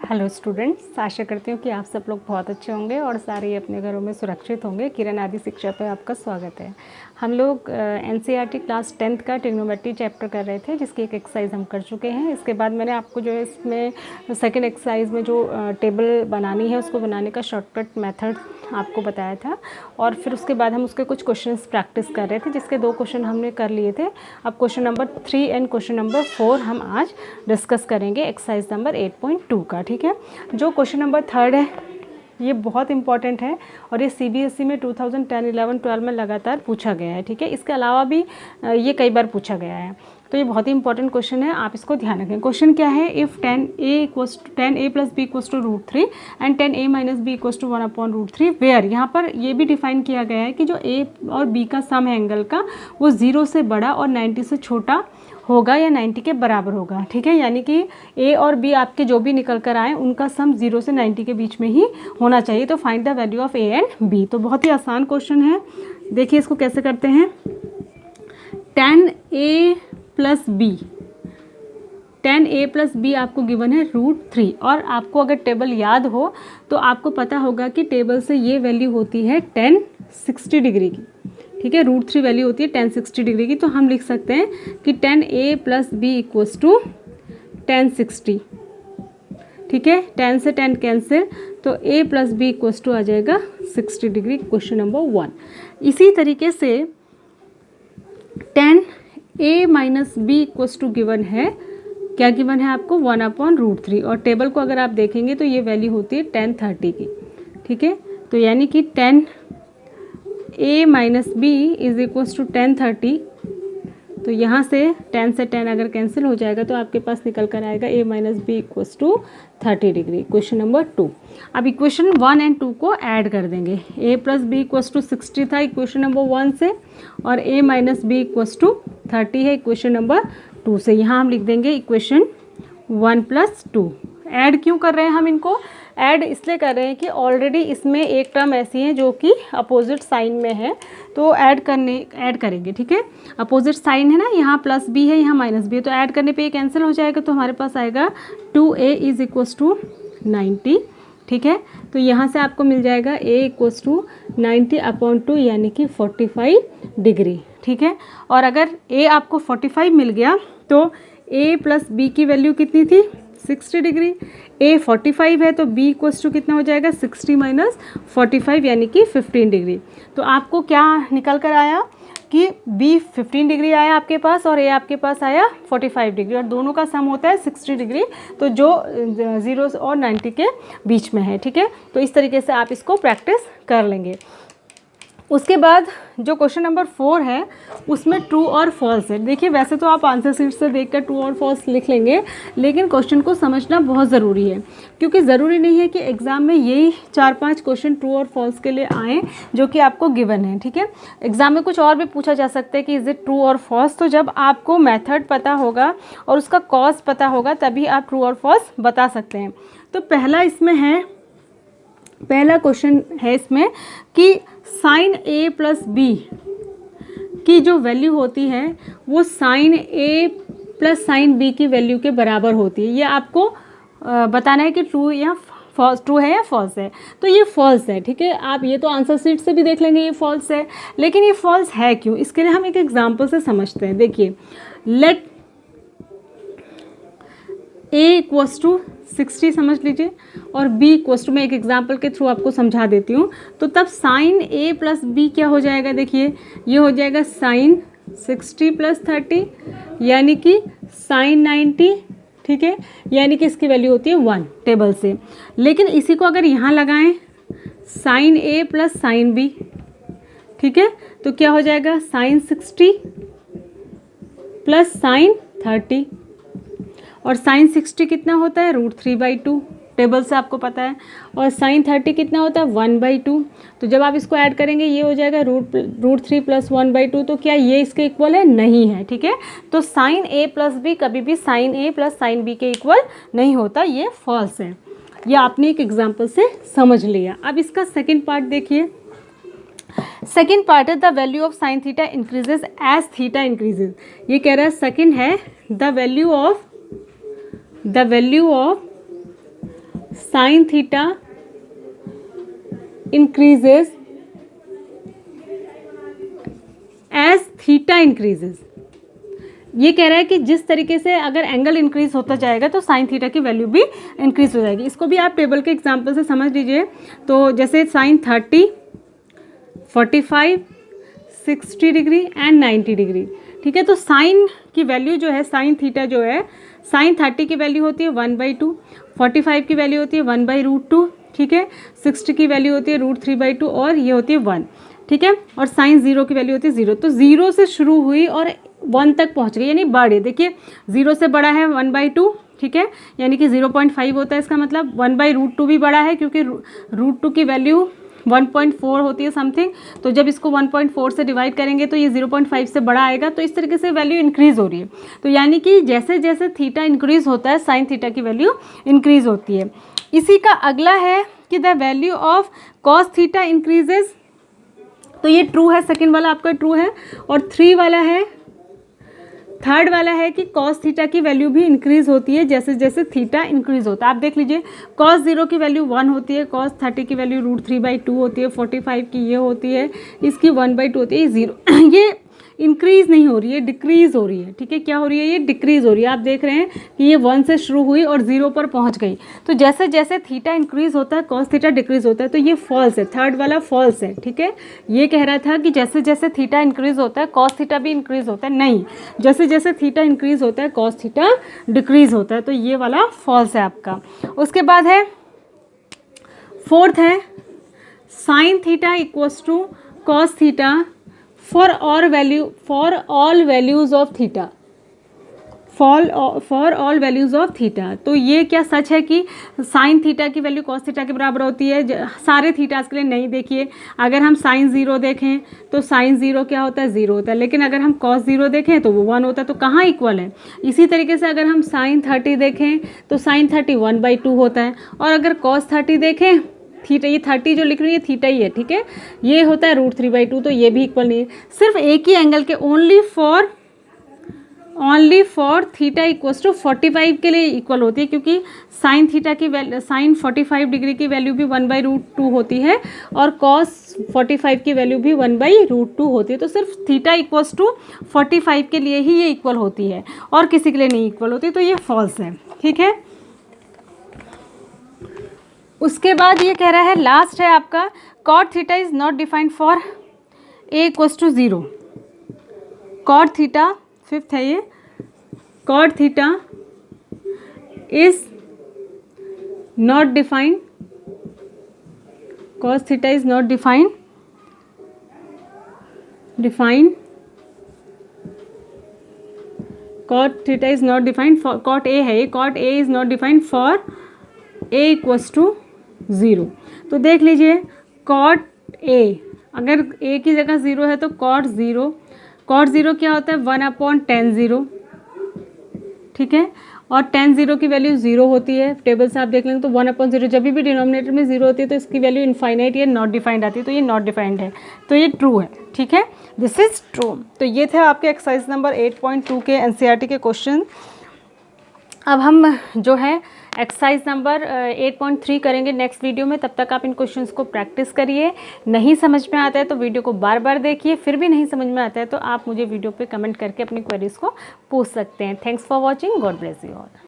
Hello students, आशा करती हूँ कि आप सब लोग बहुत अच्छे होंगे और सारे अपने घरों में सुरक्षित होंगे। किरण आदि शिक्षा पर आपका स्वागत है। हम लोग एनसीईआरटी क्लास 10th का ट्रिग्नोमेट्री चैप्टर कर रहे थे, जिसकी एक एक्सरसाइज हम कर चुके हैं। इसके बाद मैंने आपको जो है इसमें सेकंड एक्सरसाइज में जो टेबल बनानी है उसको बनाने का शॉर्टकट मेथड आपको बताया था, और फिर उसके बाद हम उसके कुछ क्वेश्चंस प्रैक्टिस कर रहे थे, जिसके 2 क्वेश्चन हमने कर लिए थे। अब question number 3 and question number 4 हम आज डिस्कस करेंगे एक्सरसाइज नंबर 8.2 का। ठीक है, जो क्वेश्चन नंबर 3 है ये बहुत इंपॉर्टेंट है और ये सीबीएसई में 2010, 11, 12 में लगातार पूछा गया है। ठीक है, इसके अलावा भी ये कई बार पूछा गया है, तो ये बहुत ही इंपॉर्टेंट क्वेश्चन है, आप इसको ध्यान रखें। क्वेश्चन क्या है, if 10a + b = √3 and 10a - b = 1/√3 where. यहाँ पर ये भी डिफाइन किया गया है कि जो a और b का सम है एंगल का, वो 0 से बड़ा और 90 से छोटा होगा या 90 के बराबर होगा। ठीक है, यानी कि a और b आपके जो भी निकल कर आए उनका सम 0 से 90 के बीच में ही होना चाहिए। तो find the value of a and b। तो बहुत ही आसान क्वेश्चन है, देखिए इसको कैसे करते हैं। 10a + b, 10a + b आपको गिवन है √3, और आपको अगर टेबल याद हो तो आपको पता होगा कि टेबल से ये वैल्यू होती है 1060 डिग्री की। ठीक है, √3 वैल्यू होती है 1060 डिग्री की। तो हम लिख सकते हैं कि 10a + b = 1060। ठीक है, 10 से 10 कैंसिल, तो a + b = आ जाएगा 60 डिग्री। Question number 1। इसी तरीके से 10a - b = गिवन है, क्या गिवन है आपको 1/√3, और टेबल को अगर आप देखेंगे तो ये वैल्यू होती है 1030 की। ठीक है, तो यानी कि 10a - b = 1030। तो यहाँ से 10 से 10 अगर कैंसिल हो जाएगा तो आपके पास निकल कर आएगा a - b = 30 degree. Question number 2। अब इक्वेशन 1 एंड 2 को ऐड कर देंगे। a + b = 60 था इक्वेशन नंबर 1 से, और a - b = 30 है इक्वेशन नंबर 2 से। यहाँ हम लिख देंगे इक्वेशन 1 + 2। ऐड क्यों कर रहे हैं हम इनको? ऐड इसलिए कर रहे हैं कि ऑलरेडी इसमें एक टर्म ऐसी है जो कि अपोजिट साइन में है, तो ऐड करेंगे। ठीक है, अपोजिट साइन है ना, यहाँ +b है, यहाँ -b है, तो ऐड करने पे ये कैंसिल हो जाएगा, तो हमारे पास आएगा 2a = 90। ठीक है, तो यहाँ से आपको मिल जाएगा a = 90/2 यानी कि 45 डिग्री। ठीक है, और अगर a आपको 45 मिल गया तो a + b की वैल्यू कितनी थी? 60 डिग्री। a 45 है तो b = कितना हो जाएगा? 60 - 45 यानी कि 15 डिग्री। तो आपको क्या निकल कर आया कि b 15 डिग्री आया आपके पास और a आपके पास आया 45 डिग्री, और दोनों का सम होता है 60 डिग्री, तो जो 0 और 90 के बीच में है। ठीक है, तो इस तरीके से आप इसको प्रैक्टिस कर लेंगे। उसके बाद जो क्वेश्चन नंबर 4 है उसमें ट्रू और फॉल्स है। देखिए, वैसे तो आप आंसर शीट से देखकर ट्रू और फॉल्स लिख लेंगे, लेकिन क्वेश्चन को समझना बहुत ज़रूरी है, क्योंकि ज़रूरी नहीं है कि एग्ज़ाम में यही 4-5 क्वेश्चन ट्रू और फॉल्स के लिए आएँ जो कि आपको गिवन है। ठीक है, एग्ज़ाम में कुछ और भी पूछा जा सकता है कि इज़ इट ट्रू और फॉल्स, तो जब आपको मेथड पता होगा और उसका कॉज पता होगा तभी आप ट्रू और फॉल्स बता सकते हैं। तो पहला क्वेश्चन है इसमें कि sin a + b की जो वैल्यू होती है वो sin a + sin b की वैल्यू के बराबर होती है। ये आपको बताना है कि ट्रू है या फॉल्स है। तो ये फॉल्स है। ठीक है, आप ये तो आंसर शीट से भी देख लेंगे ये फॉल्स है, लेकिन ये फॉल्स है क्यों, इसके लिए हम एक एग्जाम्पल से समझते हैं। देखिए, लेट a = 60 समझ लीजिए और b = मैं एक एग्जाम्पल के थ्रू आपको समझा देती हूँ। तो तब sin a + b क्या हो जाएगा? देखिए, ये हो जाएगा sin 60 + 30 यानी कि sin 90। ठीक है, यानी कि इसकी वैल्यू होती है 1 टेबल से। लेकिन इसी को अगर यहाँ लगाएं sin a + sin b, ठीक है, तो क्या हो जाएगा? sin 60 + sin 30, और sin 60 कितना होता है? √3/2 टेबल से आपको पता है, और sin 30 कितना होता है? 1/2। तो जब आप इसको ऐड करेंगे ये हो जाएगा √3 + 1/2। तो क्या ये इसके इक्वल है? नहीं है। ठीक है, तो sin a + b कभी भी sin a + sin b के इक्वल नहीं होता, ये फॉल्स है। ये आपने एक एग्जाम्पल से समझ लिया। अब इसका सेकेंड पार्ट देखिए। सेकेंड पार्ट है the value of sin theta increases as theta increases. ये कह रहा है सेकेंड है the value of sine theta increases as theta increases. ये कह रहा है कि जिस तरीके से अगर एंगल इंक्रीज होता जाएगा तो साइन थीटा की वैल्यू भी इंक्रीज हो जाएगी। इसको भी आप टेबल के एग्जांपल से समझ लीजिए। तो जैसे साइन 30, 45, 60 डिग्री एंड 90 डिग्री, ठीक है। तो साइन की वैल्यू जो है, साइन थीटा जो है, साइन 30 की वैल्यू होती है 1/2, 45 की वैल्यू होती है 1/√2, ठीक है। 60 की वैल्यू होती है √3/2 और ये होती है 1, ठीक है। और साइन 0 की वैल्यू होती है 0। तो 0 से शुरू हुई और 1 तक पहुंच गई, यानी बढ़े। देखिए 0 से बड़ा है 1/2, ठीक है, यानी कि 0.5 होता है। इसका मतलब 1/√2 भी बड़ा है, क्योंकि √2 की वैल्यू 1.4 होती है समथिंग। तो जब इसको 1.4 से डिवाइड करेंगे तो ये 0.5 से बड़ा आएगा। तो इस तरीके से वैल्यू इंक्रीज़ हो रही है। तो यानी कि जैसे जैसे थीटा इंक्रीज़ होता है, साइन थीटा की वैल्यू इंक्रीज़ होती है। इसी का अगला है कि the value of cos theta increases. तो ये ट्रू है, सेकेंड वाला आपका ट्रू है। और थर्ड वाला है कि कॉस थीटा की वैल्यू भी इंक्रीज होती है जैसे जैसे थीटा इंक्रीज होता है। आप देख लीजिए, कॉस 0 की वैल्यू 1 होती है, कॉस 30 की वैल्यू √3/2 होती है, 45 की ये होती है, इसकी 1/2 होती है, 0 ये इंक्रीज़ नहीं हो रही है, डिक्रीज़ हो रही है, ठीक है। क्या हो रही है? ये डिक्रीज़ हो रही है। आप देख रहे हैं कि ये 1 से शुरू हुई और 0 पर पहुंच गई। तो जैसे जैसे थीटा इंक्रीज़ होता है, कॉस थीटा डिक्रीज़ होता है। तो ये फॉल्स है, थर्ड वाला फॉल्स है, ठीक है। ये कह रहा था कि जैसे जैसे थीटा इंक्रीज़ होता है कॉस थीटा भी इंक्रीज़ होता है। नहीं, जैसे जैसे थीटा इंक्रीज़ होता है कॉस थीटा डिक्रीज़ होता है। तो ये वाला फॉल्स है आपका। उसके बाद है फोर्थ है sine theta equals to cos theta for all values of theta, for all values of theta. तो ये क्या सच है कि साइन थीटा की वैल्यू कॉस थीटा के बराबर होती है सारे थीटास के लिए? नहीं। देखिए, अगर हम साइन 0 देखें तो साइन 0 क्या होता है? 0 होता है। लेकिन अगर हम कॉस 0 देखें तो वो 1 होता है। तो कहाँ इक्वल है? इसी तरीके से अगर हम साइन 30 देखें तो साइन 30 1/2 होता है। और अगर कॉस 30 देखें, थीटा, ये 30 जो लिख रही है थीटा ही है, ठीक है, ये होता है √3/2। तो ये भी इक्वल नहीं है। सिर्फ एक ही एंगल के only for theta equals to 45 के लिए इक्वल होती है, क्योंकि साइन थीटा की वैल्यू, साइन 45 डिग्री की वैल्यू भी 1/√2 होती है और कॉस 45 की वैल्यू भी 1/√2 होती है। तो सिर्फ थीटा इक्वल्स टू 45 के लिए ही ये इक्वल होती है और किसी के लिए नहीं इक्वल होती। तो ये फॉल्स है, ठीक है। उसके बाद ये कह रहा है, लास्ट है आपका, cot theta is not defined for a equals to 0। Cot theta, fifth है ये, cot theta is not defined, cos theta is not defined cot theta is not defined for, cot A है ये, cot A is not defined for a equals to 0। तो देख लीजिए, cot A, अगर a की जगह 0 है तो कॉट 0, कॉट 0 क्या होता है? 1/tan 0, ठीक है। और tan 0 की वैल्यू 0 होती है। टेबल से आप देख लेंगे तो 1/0, जब भी डिनोमिनेटर में 0 होती है तो इसकी वैल्यू इनफाइनाइट या नॉट डिफाइंड आती है। तो ये नॉट डिफाइंड है, तो ये ट्रू है, ठीक है, दिस इज ट्रू। तो ये थे आपके एक्सरसाइज नंबर 8.2 के एनसीईआरटी के क्वेश्चन। अब हम जो है एक्सरसाइज नंबर 8.3 करेंगे नेक्स्ट वीडियो में। तब तक आप इन क्वेश्चंस को प्रैक्टिस करिए। नहीं समझ में आता है तो वीडियो को बार बार देखिए। फिर भी नहीं समझ में आता है तो आप मुझे वीडियो पे कमेंट करके अपनी क्वेरीज को पूछ सकते हैं। Thanks for watching, God bless you all.